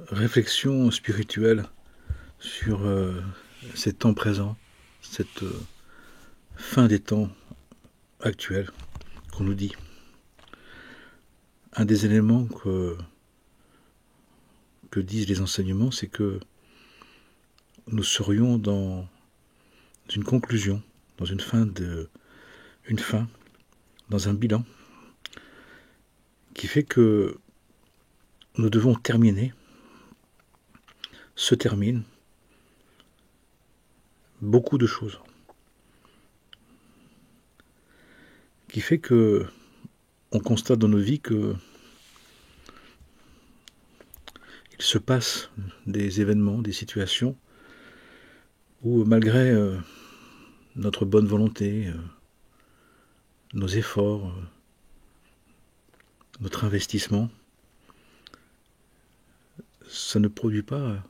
réflexion spirituelle sur ces temps présents, cette fin des temps actuels qu'on nous dit. Un des éléments que disent les enseignements, c'est que nous serions dans une conclusion, dans une fin, dans un bilan, qui fait que nous devons se termine beaucoup de choses. Qui fait que on constate dans nos vies que il se passe des événements, des situations où malgré notre bonne volonté, nos efforts, notre investissement, ça ne produit pas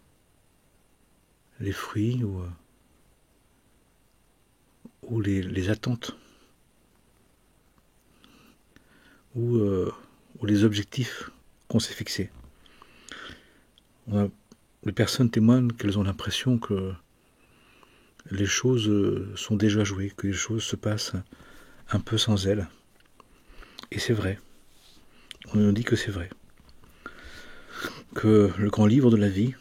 les fruits ou les attentes ou les objectifs qu'on s'est fixés. Les personnes témoignent qu'elles ont l'impression que les choses sont déjà jouées, que les choses se passent un peu sans elles. Et c'est vrai. On nous dit que c'est vrai. Que le grand livre de la vie,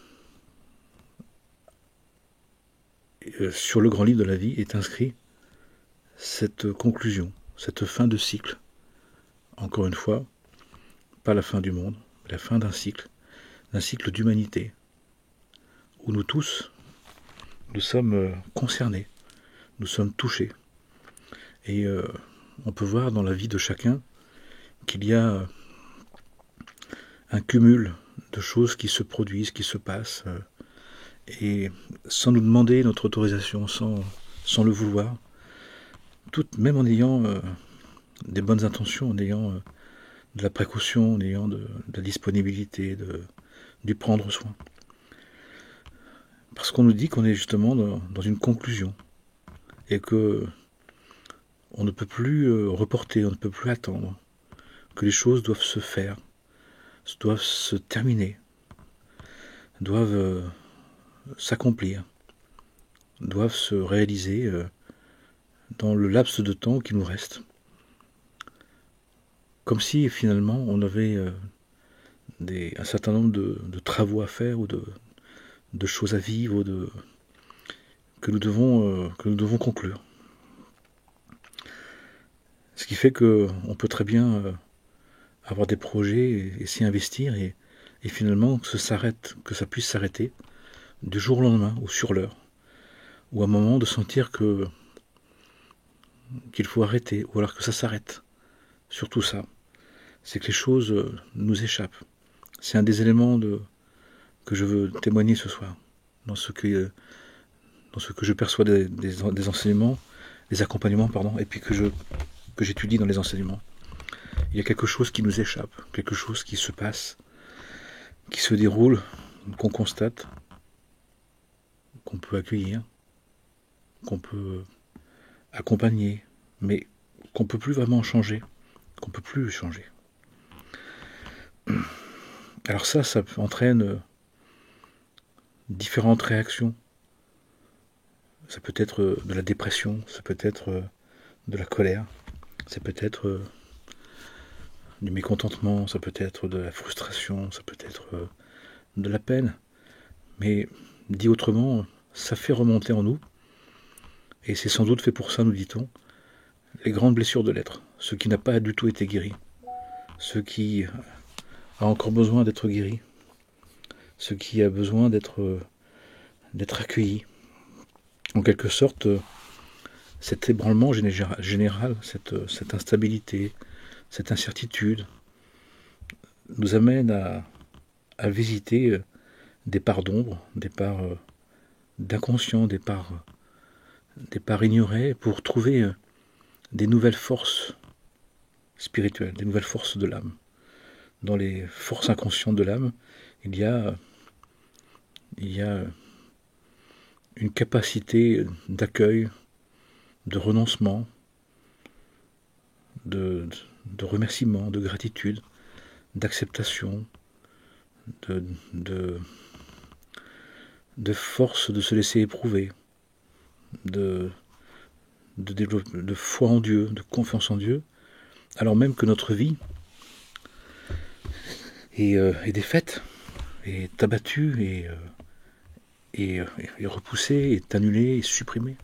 sur le grand livre de la vie est inscrit cette conclusion, cette fin de cycle. Encore une fois, pas la fin du monde, mais la fin d'un cycle d'humanité, où nous tous, nous sommes concernés, nous sommes touchés. Et on peut voir dans la vie de chacun qu'il y a un cumul de choses qui se produisent, qui se passent, et sans nous demander notre autorisation, sans le vouloir, même en ayant des bonnes intentions, en ayant de la précaution, en ayant de la disponibilité, du prendre soin. Parce qu'on nous dit qu'on est justement dans une conclusion, et que on ne peut plus reporter, on ne peut plus attendre, que les choses doivent se faire, doivent se terminer, doivent s'accomplir, doivent se réaliser dans le laps de temps qui nous reste. Comme si finalement on avait un certain nombre de travaux à faire ou de choses à vivre que nous devons conclure. Ce qui fait qu'on peut très bien avoir des projets et s'y investir et finalement que ça puisse s'arrêter du jour au lendemain ou sur l'heure, ou à un moment de sentir qu'il faut arrêter, ou alors que ça s'arrête. Surtout ça, c'est que les choses nous échappent. C'est un des éléments que je veux témoigner ce soir, dans ce que je perçois des enseignements, des accompagnements, et puis que j'étudie dans les enseignements. Il y a quelque chose qui nous échappe, quelque chose qui se passe, qui se déroule, qu'on constate, qu'on peut accueillir, qu'on peut accompagner, mais qu'on ne peut plus vraiment changer, qu'on ne peut plus changer. Alors ça entraîne différentes réactions. Ça peut être de la dépression, ça peut être de la colère, ça peut être du mécontentement, ça peut être de la frustration, ça peut être de la peine. Mais dit autrement, ça fait remonter en nous, et c'est sans doute fait pour ça, nous dit-on, les grandes blessures de l'être, ce qui n'a pas du tout été guéri, ce qui a encore besoin d'être guéri, ce qui a besoin d'être accueilli. En quelque sorte, cet ébranlement général, cette instabilité, cette incertitude, nous amène à visiter des parts d'ombre, des parts d'inconscient, des parts ignorées, pour trouver des nouvelles forces spirituelles, des nouvelles forces de l'âme. Dans les forces inconscientes de l'âme, il y a une capacité d'accueil, de renoncement, de remerciement, de gratitude, d'acceptation, de, de force de se laisser éprouver, de foi en Dieu, de confiance en Dieu, alors même que notre vie est défaite, est abattue, est repoussée, est annulée, est supprimée.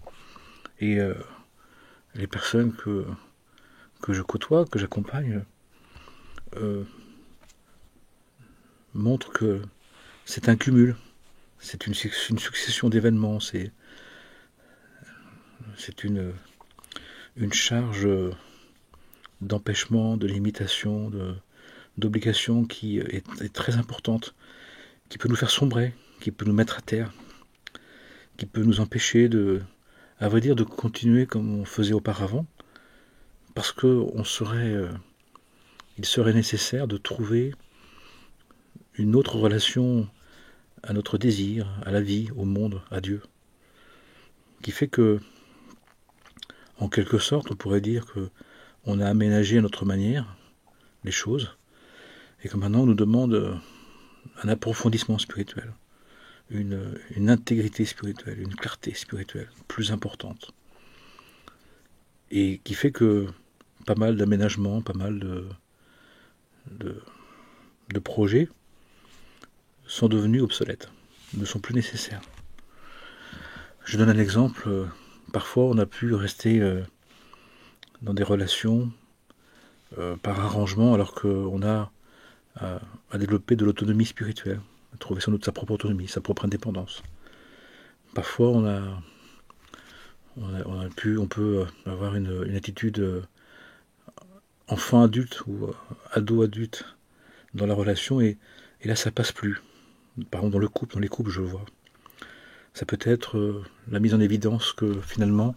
Et les personnes que je côtoie, que j'accompagne, montrent que c'est un cumul, c'est une succession d'événements, c'est une charge d'empêchement, de limitation, d'obligation qui est très importante, qui peut nous faire sombrer, qui peut nous mettre à terre, qui peut nous empêcher à vrai dire, de continuer comme on faisait auparavant, parce que il serait nécessaire de trouver une autre relation à notre désir, à la vie, au monde, à Dieu, qui fait que, en quelque sorte, on pourrait dire que on a aménagé à notre manière les choses, et que maintenant on nous demande un approfondissement spirituel, une intégrité spirituelle, une clarté spirituelle plus importante, et qui fait que pas mal d'aménagements, pas mal de projets sont devenus obsolètes, ne sont plus nécessaires. Je donne un exemple. Parfois, on a pu rester dans des relations par arrangement, alors qu'on a à développer de l'autonomie spirituelle, à trouver sans doute sa propre autonomie, sa propre indépendance. Parfois, on peut avoir une attitude enfant adulte ou ado adulte dans la relation, et là, ça passe plus. Par exemple, dans les couples, je le vois. Ça peut être la mise en évidence que finalement,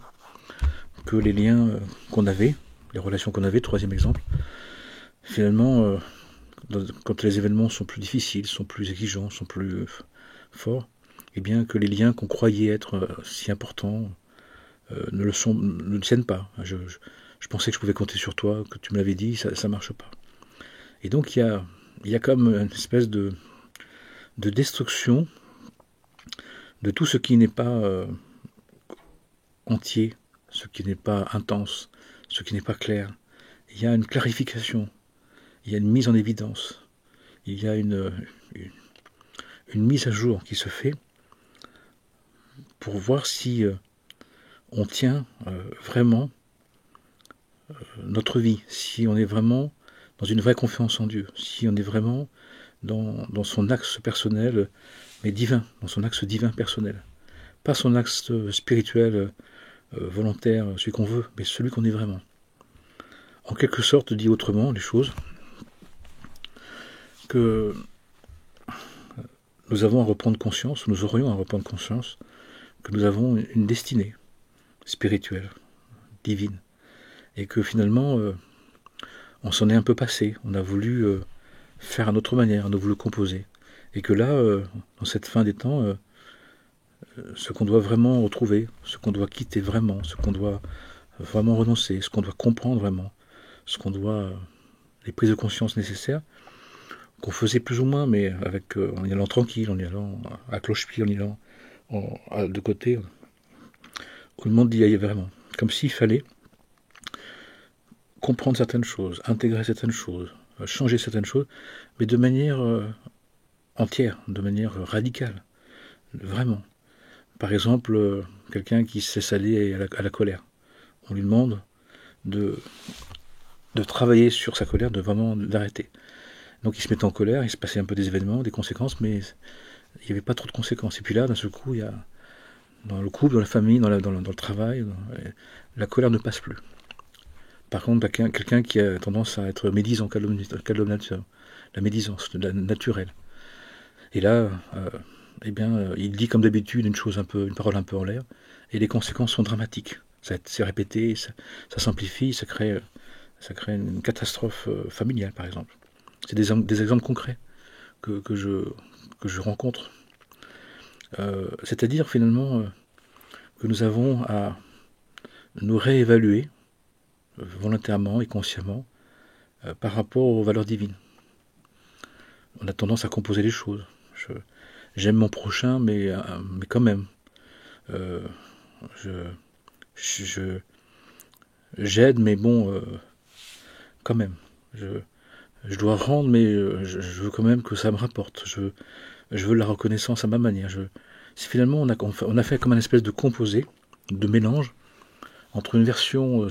que les liens qu'on avait, les relations qu'on avait, troisième exemple, finalement, quand les événements sont plus difficiles, sont plus exigeants, sont plus forts, et bien que les liens qu'on croyait être si importants ne le tiennent pas. Je pensais que je pouvais compter sur toi, que tu me l'avais dit, ça ne marche pas. Et donc il y a comme une espèce de destruction de tout ce qui n'est pas entier, ce qui n'est pas intense, ce qui n'est pas clair. Il y a une clarification, il y a une mise en évidence, il y a une mise à jour qui se fait pour voir si on tient vraiment notre vie, si on est vraiment dans une vraie confiance en Dieu, si on est vraiment dans son axe personnel, mais divin, dans son axe divin personnel. Pas son axe spirituel, volontaire, celui qu'on veut, mais celui qu'on est vraiment. En quelque sorte, dit autrement les choses, que nous avons à reprendre conscience, nous aurions à reprendre conscience, que nous avons une destinée spirituelle, divine, et que finalement, on s'en est un peu passé, on a voulu faire à notre manière, on a voulu composer, et que là, dans cette fin des temps, ce qu'on doit vraiment retrouver, ce qu'on doit quitter vraiment, ce qu'on doit vraiment renoncer, ce qu'on doit comprendre vraiment, ce qu'on doit, les prises de conscience nécessaires, qu'on faisait plus ou moins, mais en y allant tranquille, en y allant à cloche-pied, en y allant de côté, où le monde y aille vraiment. Comme s'il fallait comprendre certaines choses, intégrer certaines choses, changer certaines choses, mais de manière entière, de manière radicale, vraiment. Par exemple, quelqu'un qui s'est salé à la colère. On lui demande de travailler sur sa colère, d'arrêter. Donc il se mettait en colère, il se passait un peu des événements, des conséquences, mais il n'y avait pas trop de conséquences. Et puis là, d'un seul coup, il y a, dans le couple, dans la famille, dans le travail, la colère ne passe plus. Par contre, quelqu'un qui a tendance à être médisant, calomniateur, la médisance, naturelle. Et là, il dit comme d'habitude une parole un peu en l'air, et les conséquences sont dramatiques. C'est répété, ça s'amplifie, ça crée une catastrophe familiale, par exemple. C'est des exemples concrets que je rencontre. C'est-à-dire, finalement, que nous avons à nous réévaluer volontairement et consciemment par rapport aux valeurs divines. on a tendance à composer les choses. J'aime mon prochain, mais quand même. Euh, je, je, J'aide, mais bon, quand même. Je dois rendre, mais je veux quand même que ça me rapporte. Je veux la reconnaissance à ma manière. Finalement, on a fait comme un espèce de composé, de mélange, entre une version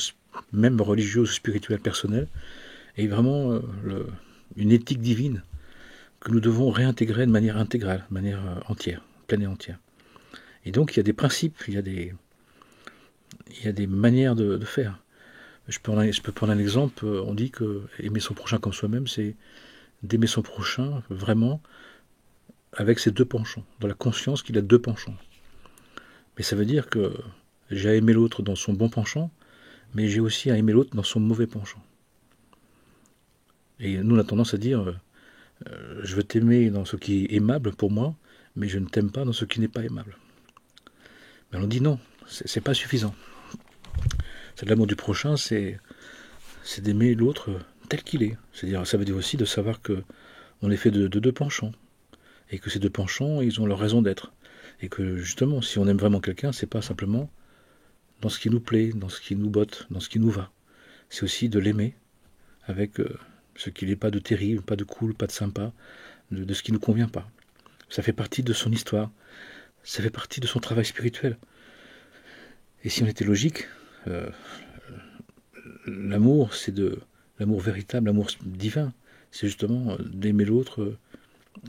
même religieuse, spirituelle, personnelle, et vraiment une éthique divine que nous devons réintégrer de manière intégrale, de manière entière, pleine et entière. Et donc il y a des principes, il y a des manières de faire. Je peux prendre un exemple, on dit que aimer son prochain comme soi-même, c'est d'aimer son prochain vraiment avec ses deux penchants, dans la conscience qu'il a deux penchants. Mais ça veut dire que j'ai à aimer l'autre dans son bon penchant, mais j'ai aussi à aimer l'autre dans son mauvais penchant. Et nous, on a tendance à dire, je veux t'aimer dans ce qui est aimable pour moi, mais je ne t'aime pas dans ce qui n'est pas aimable. Mais on dit non, c'est pas suffisant. C'est l'amour du prochain, c'est d'aimer l'autre tel qu'il est. C'est-à-dire, ça veut dire aussi de savoir que on est fait de deux penchants, et que ces deux penchants, ils ont leur raison d'être. Et que justement, si on aime vraiment quelqu'un, c'est pas simplement dans ce qui nous plaît, dans ce qui nous botte, dans ce qui nous va. C'est aussi de l'aimer avec ce qui n'est pas de terrible, pas de cool, pas de sympa, de ce qui ne nous convient pas. Ça fait partie de son histoire, ça fait partie de son travail spirituel. Et si on était logique, l'amour, c'est de l'amour véritable, l'amour divin. C'est justement d'aimer l'autre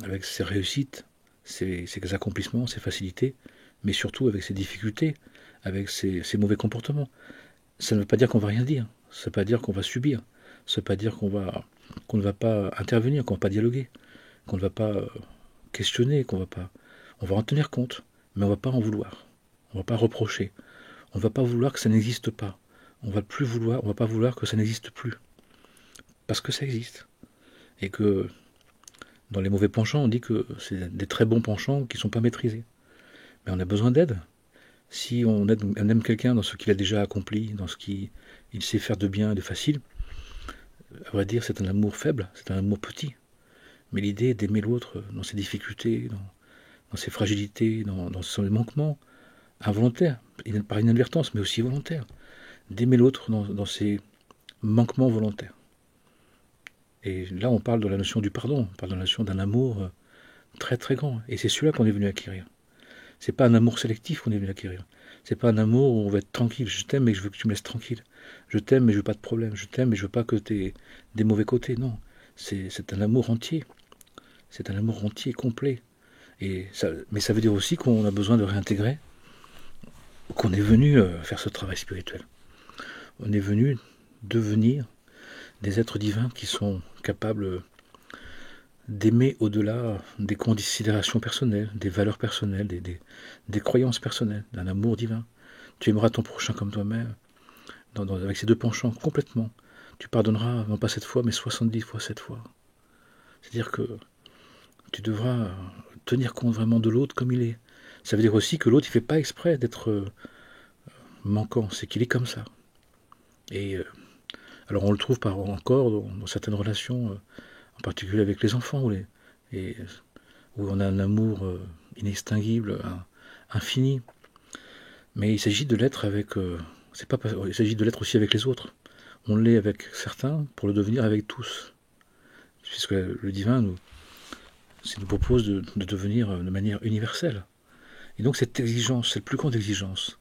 avec ses réussites, ses accomplissements, ses facilités, mais surtout avec ses difficultés, avec ses mauvais comportements. Ça ne veut pas dire qu'on va rien dire, ça ne veut pas dire qu'on va subir, ça ne veut pas dire qu'on ne va pas intervenir, qu'on ne va pas dialoguer, qu'on ne va pas questionner, on va en tenir compte, mais on ne va pas en vouloir, on ne va pas reprocher, on ne va pas vouloir que ça n'existe pas, on va pas vouloir que ça n'existe plus, parce que ça existe, et que dans les mauvais penchants, on dit que c'est des très bons penchants qui ne sont pas maîtrisés. Mais on a besoin d'aide. Si on aime quelqu'un dans ce qu'il a déjà accompli, dans ce qu'il sait faire de bien et de facile, à vrai dire, c'est un amour faible, c'est un amour petit. Mais l'idée d'aimer l'autre dans ses difficultés, dans ses fragilités, dans ses manquements, involontaires, par inadvertance, mais aussi volontaires, d'aimer l'autre dans ses manquements volontaires. Et là, on parle de la notion du pardon, on parle de la notion d'un amour très très grand. Et c'est celui-là qu'on est venu acquérir. C'est pas un amour sélectif qu'on est venu acquérir. C'est pas un amour où on va être tranquille. Je t'aime mais je veux que tu me laisses tranquille. Je t'aime mais je veux pas de problème. Je t'aime mais je veux pas que tu aies des mauvais côtés. Non, c'est un amour entier. C'est un amour entier, complet. Mais ça veut dire aussi qu'on a besoin de réintégrer, qu'on est venu faire ce travail spirituel. On est venu devenir des êtres divins qui sont capables d'aimer au-delà des considérations personnelles, des valeurs personnelles, des croyances personnelles, d'un amour divin. Tu aimeras ton prochain comme toi-même, avec ces deux penchants complètement. Tu pardonneras, non pas 7 fois, mais 70 fois 7 fois. C'est-à-dire que tu devras tenir compte vraiment de l'autre comme il est. Ça veut dire aussi que l'autre, il ne fait pas exprès d'être manquant, c'est qu'il est comme ça. Et alors on le trouve encore dans certaines relations, en particulier avec les enfants, où on a un amour inextinguible, infini. Mais il s'agit de l'être il s'agit de l'être aussi avec les autres. On l'est avec certains pour le devenir avec tous. Puisque le divin nous propose de devenir de manière universelle. Et donc cette exigence, cette plus grande exigence,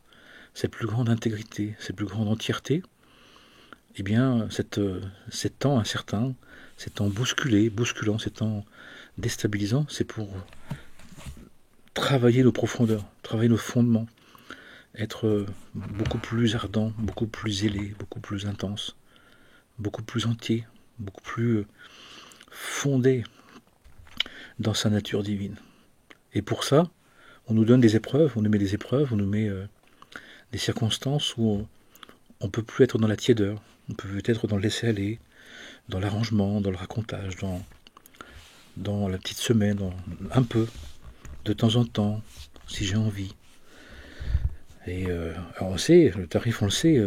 cette plus grande intégrité, cette plus grande entièreté, eh bien, ces temps incertains, ces temps bousculants, ces temps déstabilisants, c'est pour travailler nos profondeurs, travailler nos fondements, être beaucoup plus ardent, beaucoup plus zélé, beaucoup plus intense, beaucoup plus entier, beaucoup plus fondé dans sa nature divine. Et pour ça, on nous donne des épreuves, on nous met des épreuves, on nous met des circonstances où on ne peut plus être dans la tiédeur, on peut être dans le laisser-aller, dans l'arrangement, dans le racontage, dans la petite semaine, un peu, de temps en temps, si j'ai envie. Et alors on sait, le tarif on le sait,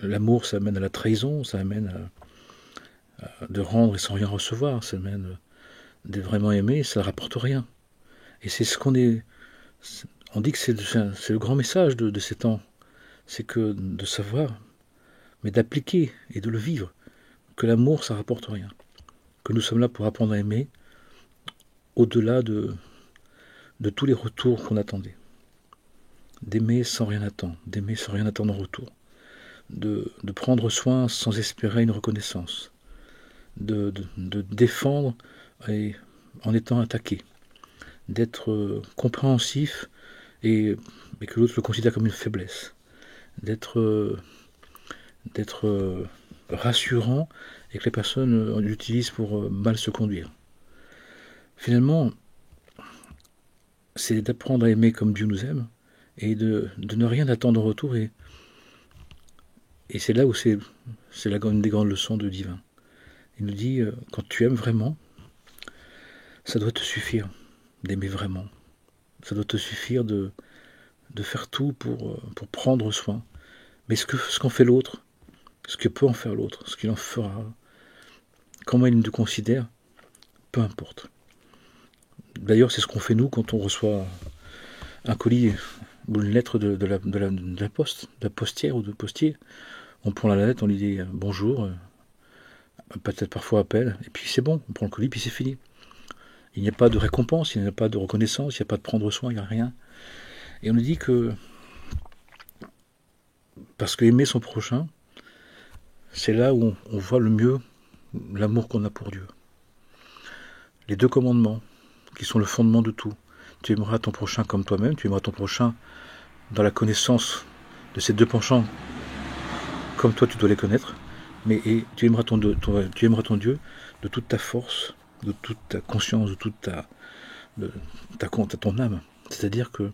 l'amour ça amène à la trahison, ça amène de rendre et sans rien recevoir, ça amène d'être vraiment aimé, ça ne rapporte rien. Et c'est ce qu'on est... On dit que c'est le grand message de ces temps. C'est que de savoir, mais d'appliquer et de le vivre, que l'amour, ça rapporte rien. Que nous sommes là pour apprendre à aimer, au-delà de tous les retours qu'on attendait. D'aimer sans rien attendre, d'aimer sans rien attendre en retour. De prendre soin sans espérer une reconnaissance. De défendre en étant attaqué. D'être compréhensif et que l'autre le considère comme une faiblesse. D'être rassurant et que les personnes l'utilisent pour mal se conduire. Finalement, c'est d'apprendre à aimer comme Dieu nous aime et de ne rien attendre en retour. Et c'est là où c'est une des grandes leçons de divin. Il nous dit, quand tu aimes vraiment, ça doit te suffire d'aimer vraiment. Ça doit te suffire de faire tout pour prendre soin. Mais ce qu'en fait l'autre, ce que peut en faire l'autre, ce qu'il en fera, comment il nous considère, peu importe. D'ailleurs, c'est ce qu'on fait nous quand on reçoit un colis ou une lettre de la poste, de la postière ou de postier. On prend la lettre, on lui dit bonjour, peut-être parfois appel, et puis c'est bon, on prend le colis, puis c'est fini. Il n'y a pas de récompense, il n'y a pas de reconnaissance, il n'y a pas de prendre soin, il n'y a rien. Et on nous dit que parce que aimer son prochain, c'est là où on voit le mieux l'amour qu'on a pour Dieu. Les 2 commandements, qui sont le fondement de tout. Tu aimeras ton prochain comme toi-même, tu aimeras ton prochain dans la connaissance de ces 2 penchants, comme toi tu dois les connaître, et tu aimeras ton Dieu de toute ta force, de toute ta conscience, de toute ton âme. C'est-à-dire que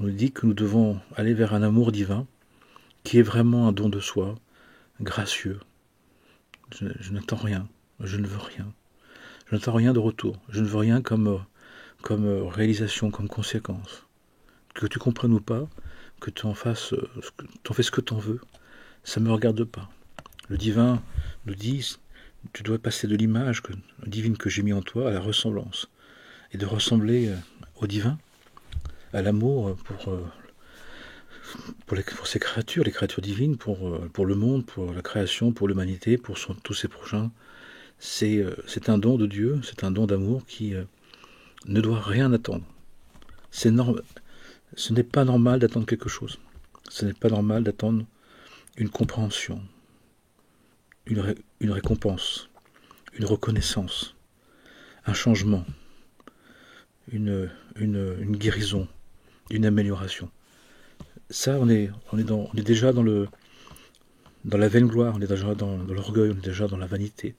on nous dit que nous devons aller vers un amour divin qui est vraiment un don de soi, gracieux. Je n'attends rien, je ne veux rien. Je n'attends rien de retour. Je ne veux rien comme réalisation, comme conséquence. Que tu comprennes ou pas, que tu en fasses, tu en fais ce que tu en veux, ça ne me regarde pas. Le divin nous dit, tu dois passer de l'image divine que j'ai mis en toi à la ressemblance. Et de ressembler au divin, à l'amour pour ces créatures, les créatures divines, pour le monde, pour la création, pour l'humanité, pour tous ses prochains. C'est un don de Dieu, c'est un don d'amour qui ne doit rien attendre. Ce n'est pas normal d'attendre quelque chose. Ce n'est pas normal d'attendre une compréhension, une récompense, une reconnaissance, un changement, une guérison, une amélioration. Ça, on est déjà dans la vaine gloire, on est déjà dans l'orgueil, on est déjà dans la vanité,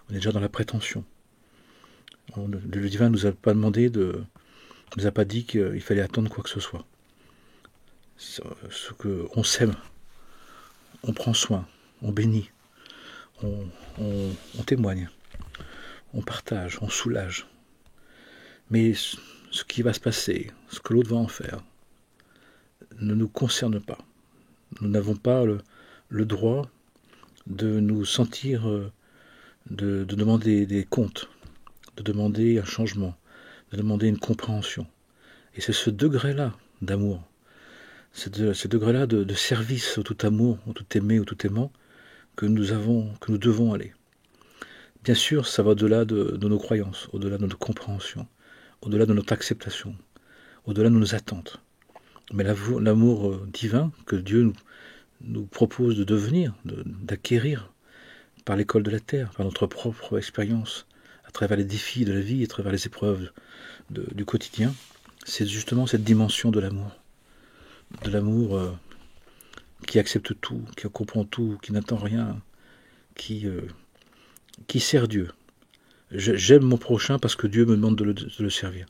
on est déjà dans la prétention. Le divin ne nous a pas demandé nous a pas dit qu'il fallait attendre quoi que ce soit. On s'aime, on prend soin, on bénit, on témoigne, on partage, on soulage. Mais ce qui va se passer, ce que l'autre va en faire, ne nous concerne pas. Nous n'avons pas le droit de nous sentir, de demander des comptes, de demander un changement, de demander une compréhension. Et c'est ce degré-là d'amour, ce degré-là de service au tout amour, au tout aimé, au tout aimant, que nous devons aller. Bien sûr, ça va au-delà de nos croyances, au-delà de notre compréhension, au-delà de notre acceptation, au-delà de nos attentes. Mais l'amour divin que Dieu nous propose de devenir, d'acquérir par l'école de la terre, par notre propre expérience, à travers les défis de la vie, à travers les épreuves du quotidien, c'est justement cette dimension de l'amour qui accepte tout, qui comprend tout, qui n'attend rien, qui sert Dieu. J'aime mon prochain parce que Dieu me demande de le servir.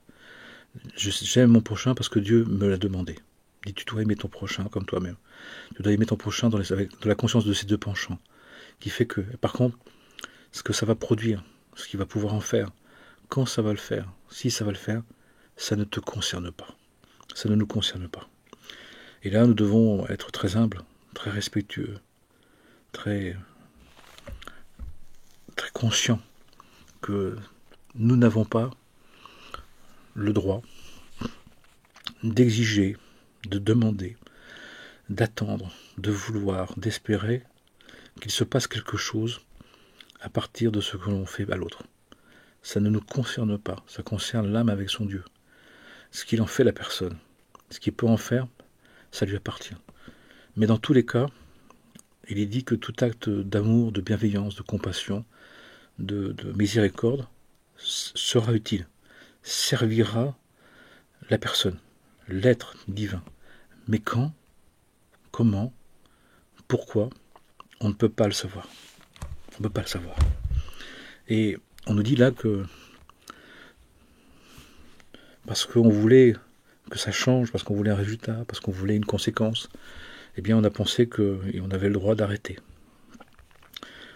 J'aime mon prochain parce que Dieu me l'a demandé. Il dit, tu dois aimer ton prochain comme toi-même. Tu dois aimer ton prochain avec de la conscience de ces 2 penchants. Qui fait que, par contre, ce que ça va produire, ce qu'il va pouvoir en faire, quand ça va le faire, si ça va le faire, ça ne te concerne pas. Ça ne nous concerne pas. Et là, nous devons être très humbles, très respectueux, très conscients que nous n'avons pas le droit d'exiger, de demander, d'attendre, de vouloir, d'espérer qu'il se passe quelque chose à partir de ce que l'on fait à l'autre. Ça ne nous concerne pas, ça concerne l'âme avec son Dieu. Ce qu'il en fait la personne, ce qu'il peut en faire, ça lui appartient. Mais dans tous les cas, il est dit que tout acte d'amour, de bienveillance, de compassion, de miséricorde sera utile, servira la personne, l'être divin. Mais quand, comment, pourquoi, on ne peut pas le savoir. On ne peut pas le savoir. Et on nous dit là que parce qu'on voulait que ça change, parce qu'on voulait un résultat, parce qu'on voulait une conséquence, eh bien on a pensé qu'on avait le droit d'arrêter.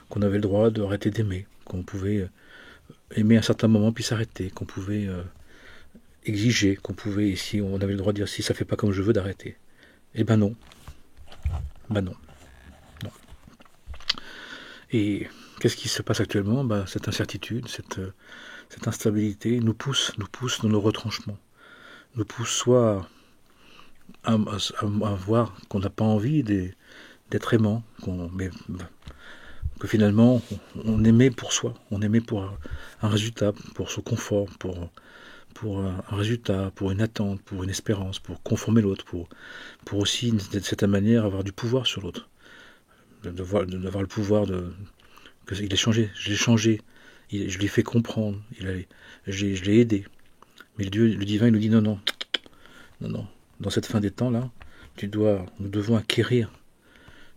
Qu'on avait le droit d'arrêter d'aimer, qu'on pouvait aimer à un certain moment puis s'arrêter, qu'on pouvait exiger, qu'on pouvait, si on avait le droit de dire si ça fait pas comme je veux, d'arrêter. Eh ben non. Ben non. Non. Et qu'est-ce qui se passe actuellement? Cette incertitude, cette instabilité nous pousse dans nos retranchements, nous pousse soit à voir qu'on n'a pas envie d'être aimant, que finalement on aimait pour soi, on aimait pour un résultat, pour son confort, pour un résultat, pour une attente, pour une espérance, pour conformer l'autre, pour aussi de cette manière avoir du pouvoir sur l'autre, d'avoir le pouvoir il a changé, je l'ai changé, je l'ai fait comprendre, je l'ai aidé. Mais le divin, il nous dit non, dans cette fin des temps là, nous devons acquérir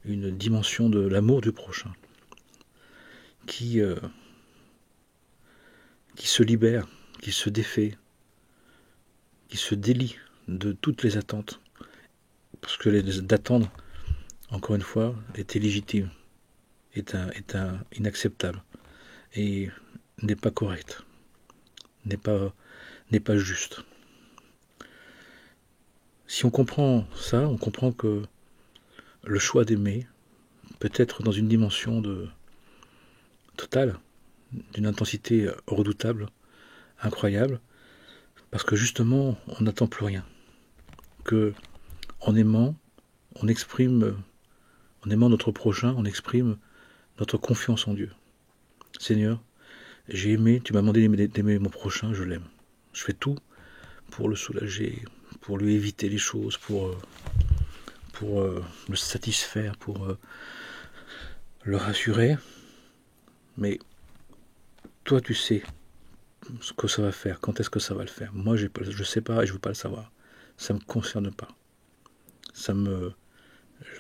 une dimension de l'amour du prochain qui se libère, qui se défait, qui se délie de toutes les attentes. Parce que d'attendre, encore une fois, est illégitime, est inacceptable et n'est pas correct, n'est pas juste. Si on comprend ça, on comprend que le choix d'aimer peut être dans une dimension totale, d'une intensité redoutable, incroyable, parce que justement, on n'attend plus rien. Que en aimant, en aimant notre prochain, on exprime notre confiance en Dieu. Seigneur, j'ai aimé, tu m'as demandé d'aimer mon prochain, je l'aime. Je fais tout pour le soulager, pour lui éviter les choses, pour le satisfaire, pour le rassurer. Mais toi, tu sais ce que ça va faire, quand est-ce que ça va le faire. Moi, je ne sais pas et je ne veux pas le savoir. Ça ne me concerne pas.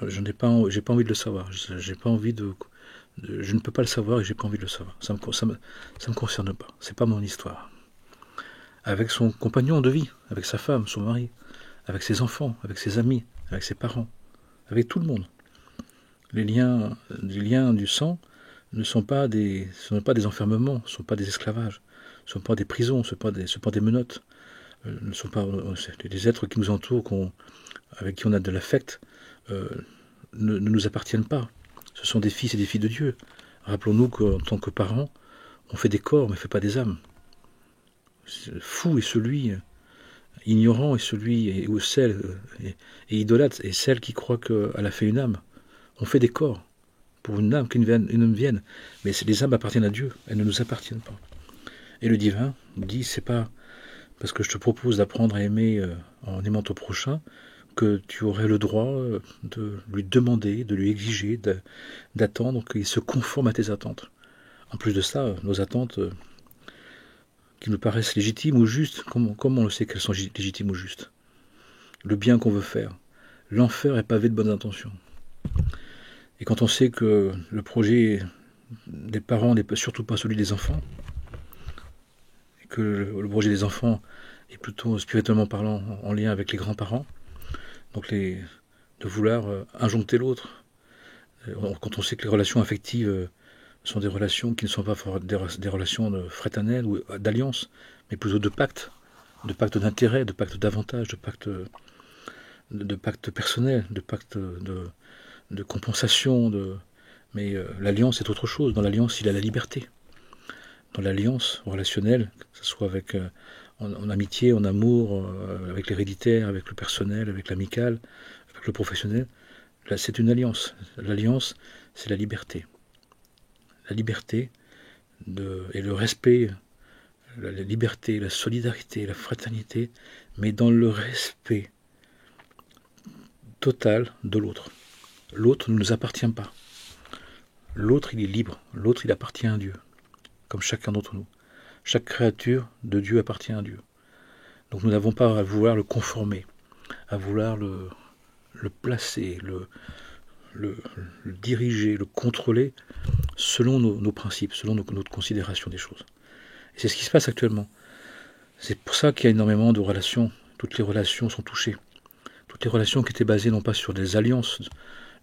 J'ai pas envie de le savoir. J'ai pas envie je ne peux pas le savoir et j'ai pas envie de le savoir. Ça me concerne pas. C'est pas mon histoire. Avec son compagnon de vie, avec sa femme, son mari, avec ses enfants, avec ses amis, avec ses parents, avec tout le monde. Les liens du sang ne sont pas des enfermements, ne sont pas des esclavages, ne sont pas des prisons, ne sont pas des menottes, ne sont pas des êtres qui nous entourent, avec qui on a de l'affect, ne nous appartiennent pas. Ce sont des fils et des filles de Dieu. Rappelons-nous qu'en tant que parents, on fait des corps, mais on ne fait pas des âmes. Fou est celui, ignorant est celui, ou celle, et idolâtre, et celle qui croit qu'elle a fait une âme. On fait des corps pour une âme, qu'une âme vienne. Mais les âmes appartiennent à Dieu, elles ne nous appartiennent pas. Et le divin dit, c'est pas parce que je te propose d'apprendre à aimer en aimant ton prochain que tu aurais le droit de lui demander, de lui exiger, d'attendre qu'il se conforme à tes attentes. En plus de ça, nos attentes qui nous paraissent légitimes ou justes, comment on le sait qu'elles sont légitimes ou justes? Le bien qu'on veut faire. L'enfer est pavé de bonnes intentions. Et quand on sait que le projet des parents n'est surtout pas celui des enfants, et que le projet des enfants est plutôt spirituellement parlant en lien avec les grands-parents, donc de vouloir injoncter l'autre, quand on sait que les relations affectives sont des relations qui ne sont pas des relations fraternelles ou d'alliance, mais plutôt de pacte d'intérêt, de pacte d'avantage, de pacte personnel, de pacte de compensation. Mais l'alliance est autre chose. Dans l'alliance, il y a la liberté. dans l'alliance relationnelle, que ce soit avec, en amitié, en amour, avec l'héréditaire, avec le personnel, avec l'amical, avec le professionnel. Là, c'est une alliance. L'alliance, c'est la liberté. La liberté et le respect, la liberté, la solidarité, la fraternité, mais dans le respect total de l'autre. L'autre ne nous appartient pas. L'autre, il est libre. L'autre, il appartient à Dieu, comme chacun d'entre nous. Chaque créature de Dieu appartient à Dieu. Donc nous n'avons pas à vouloir le conformer, à vouloir le placer, le diriger, le contrôler selon nos principes, selon notre considération des choses. Et c'est ce qui se passe actuellement. C'est pour ça qu'il y a énormément de relations. Toutes les relations sont touchées. Toutes les relations qui étaient basées non pas sur des alliances.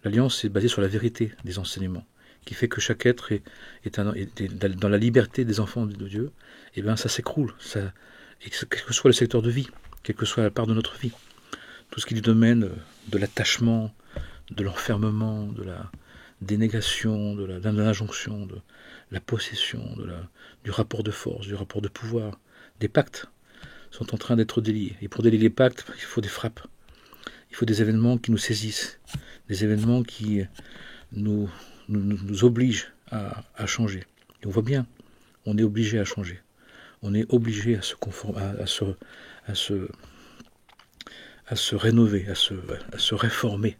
L'alliance est basée sur la vérité des enseignements, qui fait que chaque être est dans la liberté des enfants de Dieu. Et bien ça s'écroule. Et quel que soit le secteur de vie, quelle que soit la part de notre vie, tout ce qui est du domaine de l'attachement, de l'enfermement, de la dénégation, de l'injonction, de la possession, du rapport de force, du rapport de pouvoir, des pactes sont en train d'être déliés. Et pour délier les pactes, il faut des frappes. Il faut des événements qui nous saisissent, des événements qui nous obligent à changer. Et on voit bien, on est obligé à changer. On est obligé à se conformer, à se rénover, à se réformer.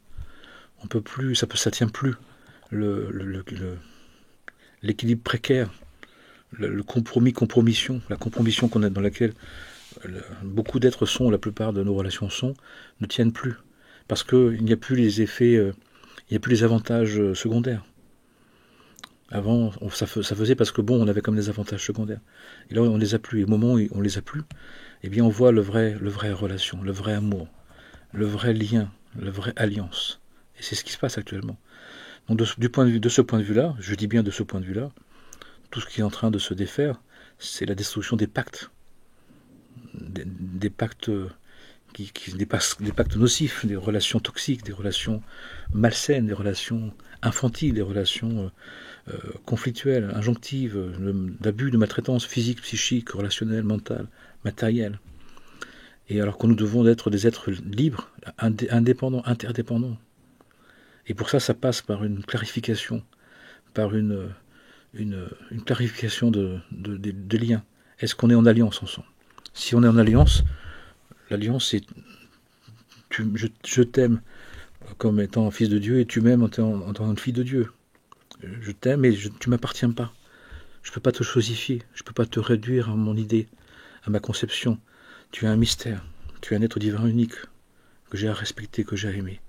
On peut plus, ça tient plus. L'équilibre précaire, la compromission dans laquelle beaucoup d'êtres sont, la plupart de nos relations sont, ne tiennent plus. Parce qu'il n'y a plus les effets, il n'y a plus les avantages secondaires. Avant, ça faisait parce que on avait comme des avantages secondaires. Et là, on ne les a plus. Et au moment où on ne les a plus, eh bien, on voit le vrai relation, le vrai amour, le vrai lien, la vraie alliance. Et c'est ce qui se passe actuellement. Donc, de ce point de vue-là, je dis bien de ce point de vue-là, tout ce qui est en train de se défaire, c'est la destruction des pactes. Des pactes des pactes nocifs, des relations toxiques, des relations malsaines, des relations infantiles, des relations conflictuelles, injonctives, d'abus, de maltraitance physique, psychique, relationnelle, mentale, matérielle. Et alors que nous devons être des êtres libres, indépendants, interdépendants. Et pour ça, ça passe par une clarification, par une clarification de liens. Est-ce qu'on est en alliance ensemble? Si on est en alliance, l'alliance c'est je t'aime comme étant fils de Dieu et tu m'aimes en tant que fille de Dieu. Je t'aime et tu m'appartiens pas. Je ne peux pas te chosifier, je ne peux pas te réduire à mon idée, à ma conception. Tu es un mystère, tu es un être divin unique que j'ai à respecter, que j'ai à aimer.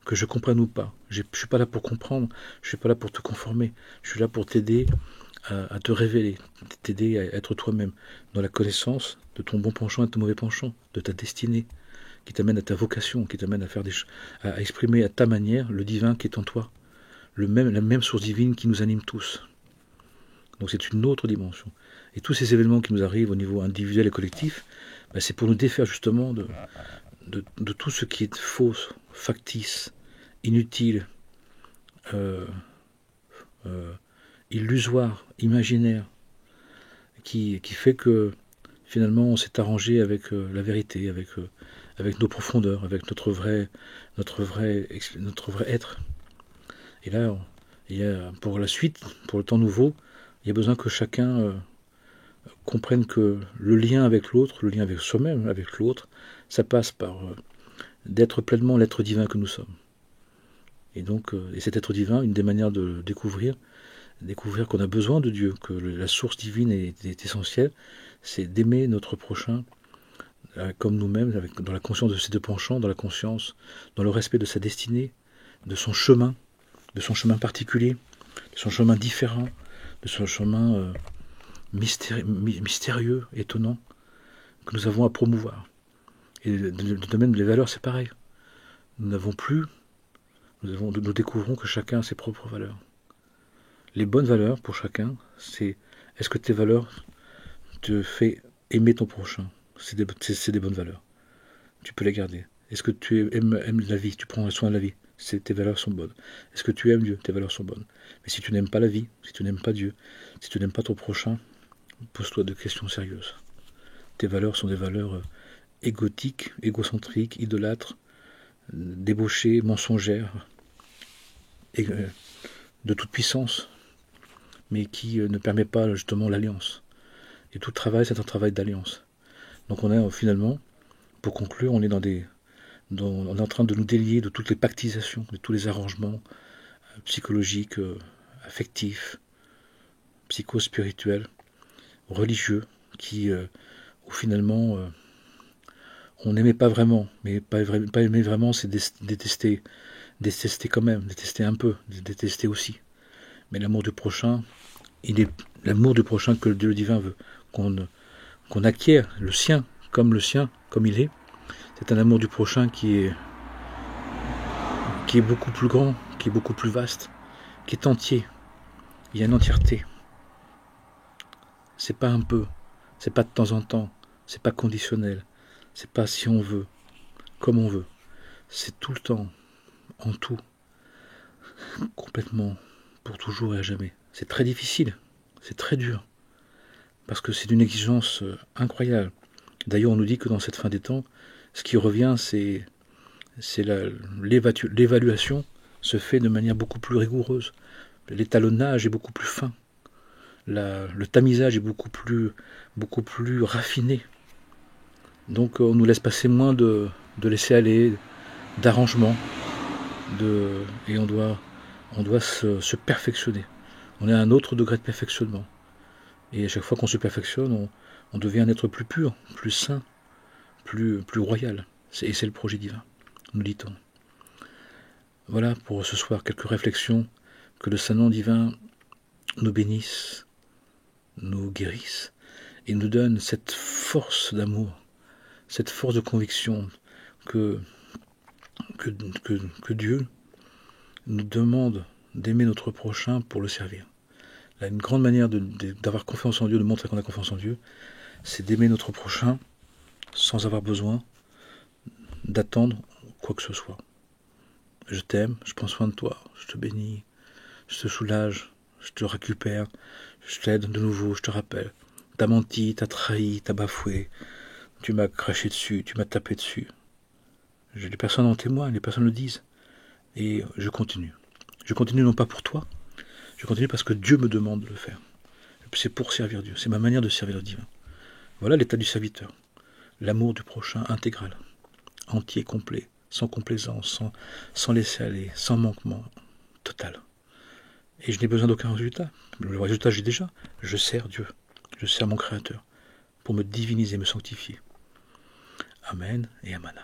Que je comprenne ou pas. Je ne suis pas là pour comprendre, je ne suis pas là pour te conformer. Je suis là pour t'aider à te révéler, t'aider à être toi-même dans la connaissance de ton bon penchant et de ton mauvais penchant, de ta destinée, qui t'amène à ta vocation, qui t'amène à exprimer à ta manière le divin qui est en toi, la même source divine qui nous anime tous. Donc c'est une autre dimension. Et tous ces événements qui nous arrivent au niveau individuel et collectif, c'est pour nous défaire justement de tout ce qui est faux, factice, inutile, illusoire, imaginaire, qui fait que finalement on s'est arrangé avec la vérité, avec nos profondeurs, avec notre vrai être. Et là, pour la suite, pour le temps nouveau, il y a besoin que chacun comprenne que le lien avec l'autre, le lien avec soi-même, avec l'autre, ça passe par d'être pleinement l'être divin que nous sommes. Et donc, et cet être divin, une des manières de découvrir qu'on a besoin de Dieu, que la source divine est essentielle, c'est d'aimer notre prochain comme nous-mêmes, dans la conscience de ses deux penchants, dans la conscience, dans le respect de sa destinée, de son chemin particulier, de son chemin différent, de son chemin mystérieux, étonnant, que nous avons à promouvoir. Et le domaine des valeurs, c'est pareil. Nous découvrons que chacun a ses propres valeurs. Les bonnes valeurs pour chacun, c'est est-ce que tes valeurs te font aimer ton prochain? C'est des bonnes valeurs. Tu peux les garder. Est-ce que tu aimes la vie? Tu prends soin de la vie? Tes valeurs sont bonnes. Est-ce que tu aimes Dieu? Tes valeurs sont bonnes. Mais si tu n'aimes pas la vie, si tu n'aimes pas Dieu, si tu n'aimes pas ton prochain, pose-toi des questions sérieuses. Tes valeurs sont des valeurs égotiques, égocentriques, idolâtres, débauchées, mensongères, et, de toute puissance, mais qui ne permet pas justement l'alliance. Et tout travail, c'est un travail d'alliance. Donc on est finalement, pour conclure, on est on est en train de nous délier de toutes les pactisations, de tous les arrangements psychologiques, affectifs, psychospirituels, religieux, qui où finalement on n'aimait pas vraiment, mais pas aimer vraiment, c'est détester quand même, détester un peu, détester aussi. Mais l'amour du prochain, il est l'amour du prochain que le Dieu divin veut qu'on acquiert, le sien, comme il est. C'est un amour du prochain qui est beaucoup plus grand, qui est beaucoup plus vaste, qui est entier. Il y a une entièreté. C'est pas un peu, c'est pas de temps en temps, c'est pas conditionnel, c'est pas si on veut, comme on veut. C'est tout le temps, en tout, complètement, pour toujours et à jamais. C'est très difficile, c'est très dur, parce que c'est d'une exigence incroyable. D'ailleurs, on nous dit que dans cette fin des temps, ce qui revient, c'est l'évaluation se fait de manière beaucoup plus rigoureuse. L'étalonnage est beaucoup plus fin. Le tamisage est beaucoup plus raffiné. Donc on nous laisse passer moins de laisser aller, d'arrangement, et on doit se perfectionner. On est à un autre degré de perfectionnement. Et à chaque fois qu'on se perfectionne, on devient un être plus pur, plus saint, plus royal. Et c'est le projet divin, nous dit-on. Voilà pour ce soir quelques réflexions. Que le Saint-Nom divin nous bénisse, nous guérisse et nous donne cette force d'amour, cette force de conviction que Dieu nous demande d'aimer notre prochain pour le servir. Là, une grande manière d'avoir confiance en Dieu, de montrer qu'on a confiance en Dieu, c'est d'aimer notre prochain sans avoir besoin d'attendre quoi que ce soit. Je t'aime, je prends soin de toi, je te bénis, je te soulage, je te récupère, je t'aide de nouveau, je te rappelle. T'as menti, t'as trahi, t'as bafoué, tu m'as craché dessus, tu m'as tapé dessus. Les personnes en témoignent, les personnes le disent. Et je continue. Je continue non pas pour toi, je continue parce que Dieu me demande de le faire. C'est pour servir Dieu, c'est ma manière de servir le divin. Voilà l'état du serviteur. L'amour du prochain intégral, entier, complet, sans complaisance, sans laisser aller, sans manquement, total. Et je n'ai besoin d'aucun résultat. Le résultat, j'ai déjà. Je sers Dieu. Je sers mon Créateur pour me diviniser, me sanctifier. Amen et Amana.